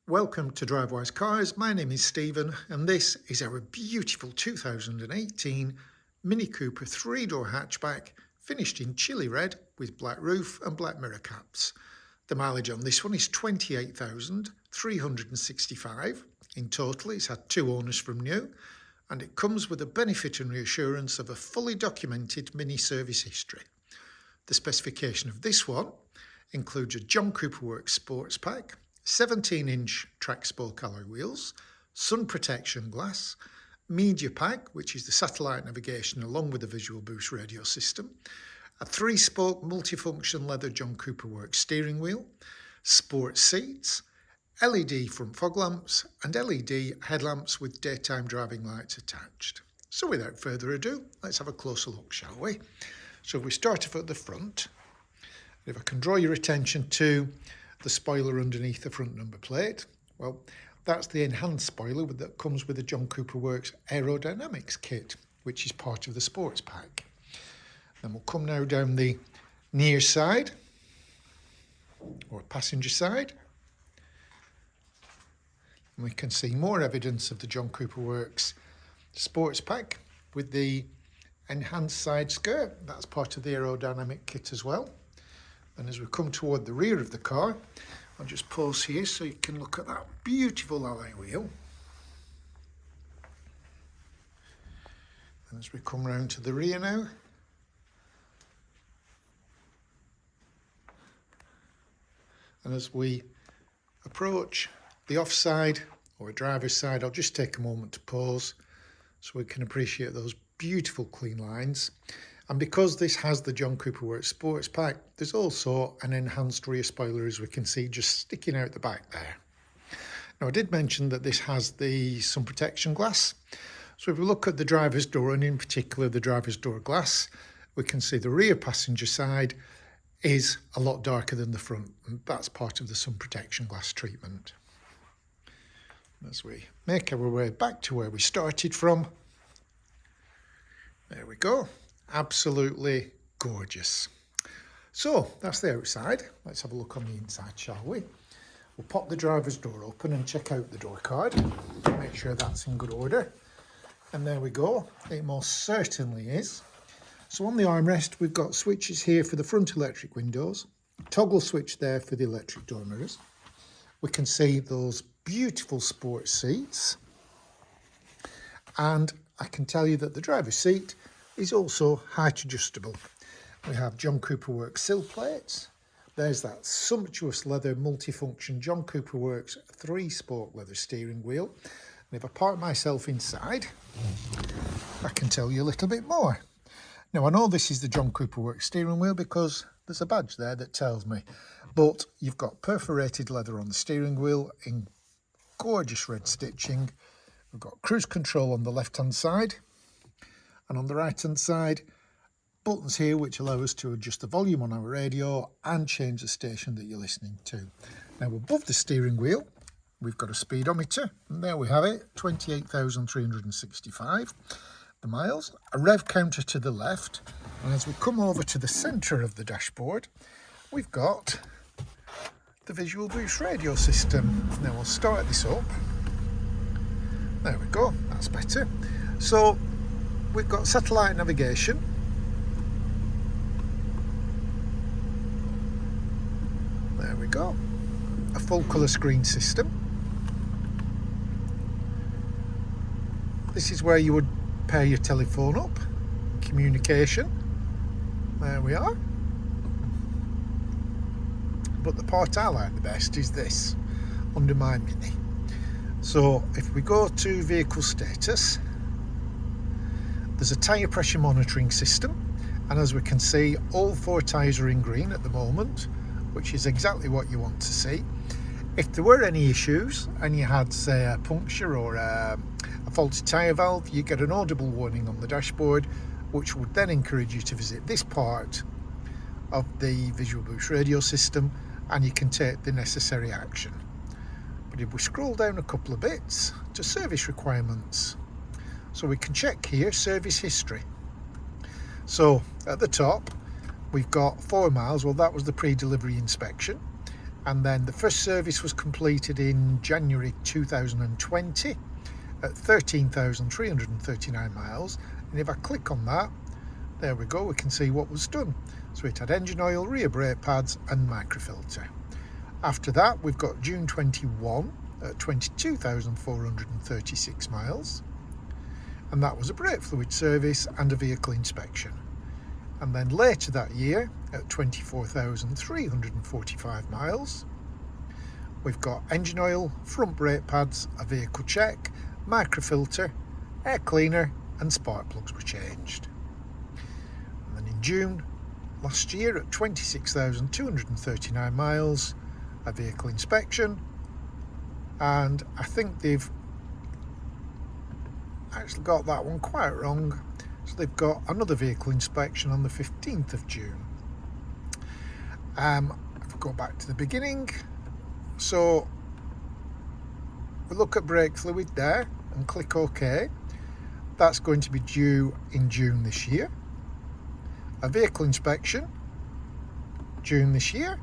Welcome to Drivewise Cars. My name is Stephen and this is our beautiful 2018 Mini Cooper 3-door hatchback finished in chili red with black roof and black mirror caps. The mileage on this one is 28,365. In total it's had 2 owners from new and it comes with a benefit and reassurance of a fully documented mini service history. The specification of this one includes a John Cooper Works sports pack, 17-inch track spoke alloy wheels, sun protection glass, media pack, which is the satellite navigation along with the visual boost radio system, a 3-spoke multifunction leather John Cooper Works steering wheel, sports seats, LED front fog lamps and LED headlamps with daytime driving lights attached. So without further ado, let's have a closer look, shall we? So if we start off at the front, if I can draw your attention to the spoiler underneath the front number plate, well, that's the enhanced spoiler that comes with the John Cooper Works aerodynamics kit, which is part of the sports pack. Then we'll come now down the near side, or passenger side, and we can see more evidence of the John Cooper Works sports pack with the enhanced side skirt. That's part of the aerodynamic kit as well. And as we come toward the rear of the car, I'll just pause here so you can look at that beautiful alloy wheel. And as we come round to the rear now, and as we approach the offside or driver's side, I'll just take a moment to pause so we can appreciate those beautiful clean lines. And because this has the John Cooper Works sports pack, there's also an enhanced rear spoiler, as we can see, just sticking out the back there. Now, I did mention that this has the sun protection glass. So if we look at the driver's door, and in particular the driver's door glass, we can see the rear passenger side is a lot darker than the front, and that's part of the sun protection glass treatment. As we make our way back to where we started from, there we go. Absolutely gorgeous. So that's the outside. Let's have a look on the inside, shall we? We'll pop the driver's door open and check out the door card. Make sure that's in good order. And there we go. It most certainly is. So on the armrest, we've got switches here for the front electric windows, toggle switch there for the electric door mirrors. We can see those beautiful sports seats. And I can tell you that the driver's seat is also height adjustable. We have John Cooper Works sill plates. There's that sumptuous leather multifunction John Cooper Works 3-spoke leather steering wheel. And if I park myself inside, I can tell you a little bit more. Now, I know this is the John Cooper Works steering wheel because there's a badge there that tells me, but you've got perforated leather on the steering wheel in gorgeous red stitching. We've got cruise control on the left-hand side. And on the right hand side, buttons here which allow us to adjust the volume on our radio and change the station that you're listening to. Now above the steering wheel, we've got a speedometer, and there we have it, 28,365 the miles, a rev counter to the left, and as we come over to the centre of the dashboard, we've got the visual boost radio system. Now we'll start this up. There we go, that's better. So we've got satellite navigation. There we go. A full colour screen system. This is where you would pair your telephone up. Communication. There we are. But the part I like the best is this, under my Mini. So if we go to vehicle status, there's a tyre pressure monitoring system, and as we can see, all 4 tyres are in green at the moment, which is exactly what you want to see. If there were any issues and you had, say, a puncture or a faulty tyre valve, you get an audible warning on the dashboard, which would then encourage you to visit this part of the visual boost radio system and you can take the necessary action. But if we scroll down a couple of bits to service requirements, so we can check here service history. So at the top we've got 4 miles, well that was the pre-delivery inspection, And then the first service was completed in January 2020 at 13,339 miles. And if I click on that, there we go, we can see what was done. So it had engine oil, rear brake pads and microfilter. After that, we've got June 21 at 22,436 miles. And that was a brake fluid service and a vehicle inspection. And then later that year at 24,345 miles, we've got engine oil, front brake pads, a vehicle check, microfilter, air cleaner and spark plugs were changed. And then in June last year at 26,239 miles, a vehicle inspection, and I think they've actually got that one quite wrong. So they've got another vehicle inspection on the 15th of June. If we go back to the beginning, so we look at brake fluid there and click OK. That's going to be due in June this year. A vehicle inspection, June this year.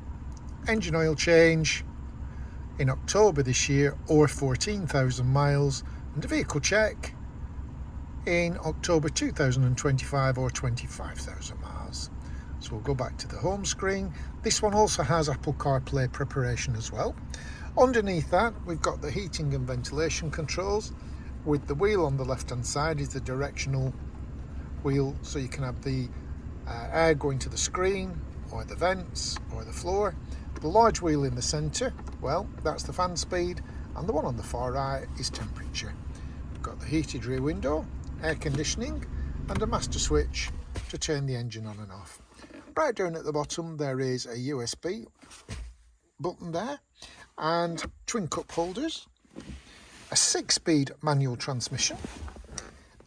Engine oil change in October this year, or 14,000 miles, and a vehicle check in October 2025 or 25,000 miles. So we'll go back to the home screen. This one also has Apple CarPlay preparation as well. Underneath that, we've got the heating and ventilation controls. With the wheel on the left hand side is the directional wheel, so you can have the air going to the screen or the vents or the floor. The large wheel in the centre, well, that's the fan speed, and the one on the far right is temperature. We've got the heated rear window, air conditioning and a master switch to turn the engine on and off. Right down at the bottom there is a USB button there and twin cup holders, a 6-speed manual transmission,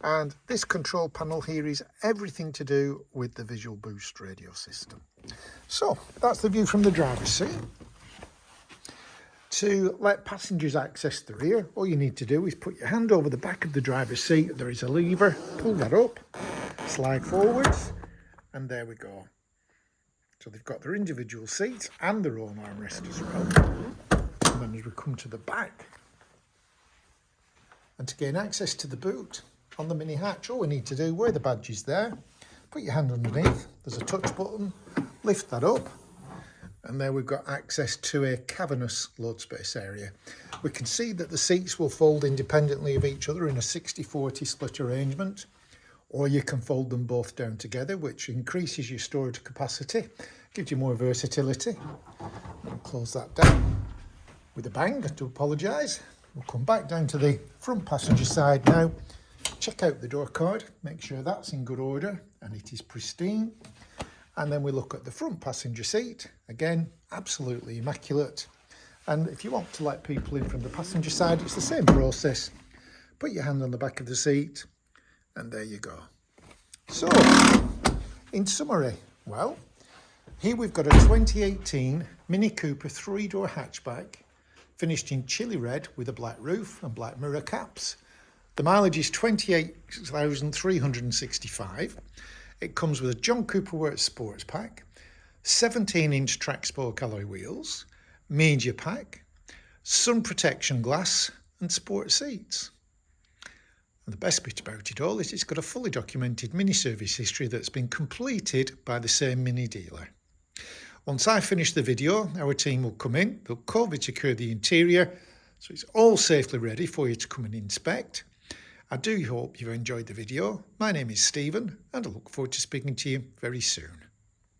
and this control panel here is everything to do with the Visual Boost radio system. So that's the view from the driver's seat. To let passengers access the rear, all you need to do is put your hand over the back of the driver's seat. There is a lever, pull that up, slide forwards, and there we go. So they've got their individual seats and their own armrest as well. And then as we come to the back, and to gain access to the boot on the mini hatch, all we need to do, where the badge is there, put your hand underneath, there's a touch button, lift that up, and there we've got access to a cavernous load space area. We can see that the seats will fold independently of each other in a 60-40 split arrangement, or you can fold them both down together, which increases your storage capacity, gives you more versatility. I'll close that down with a bang. I do apologise. We'll come back down to the front passenger side now. Check out the door card, make sure that's in good order and it is pristine. And then we look at the front passenger seat, again, absolutely immaculate. And if you want to let people in from the passenger side, it's the same process. Put your hand on the back of the seat and there you go. So, in summary, well, here we've got a 2018 Mini Cooper 3-door hatchback, finished in chili red with a black roof and black mirror caps. The mileage is 28,365. It comes with a John Cooper Works Sports Pack, 17-inch track spoke alloy wheels, media pack, sun protection glass and sport seats. And the best bit about it all is it's got a fully documented mini service history that's been completed by the same mini dealer. Once I finish the video, our team will come in, they'll COVID secure the interior, so it's all safely ready for you to come and inspect. I do hope you've enjoyed the video. My name is Stephen and I look forward to speaking to you very soon.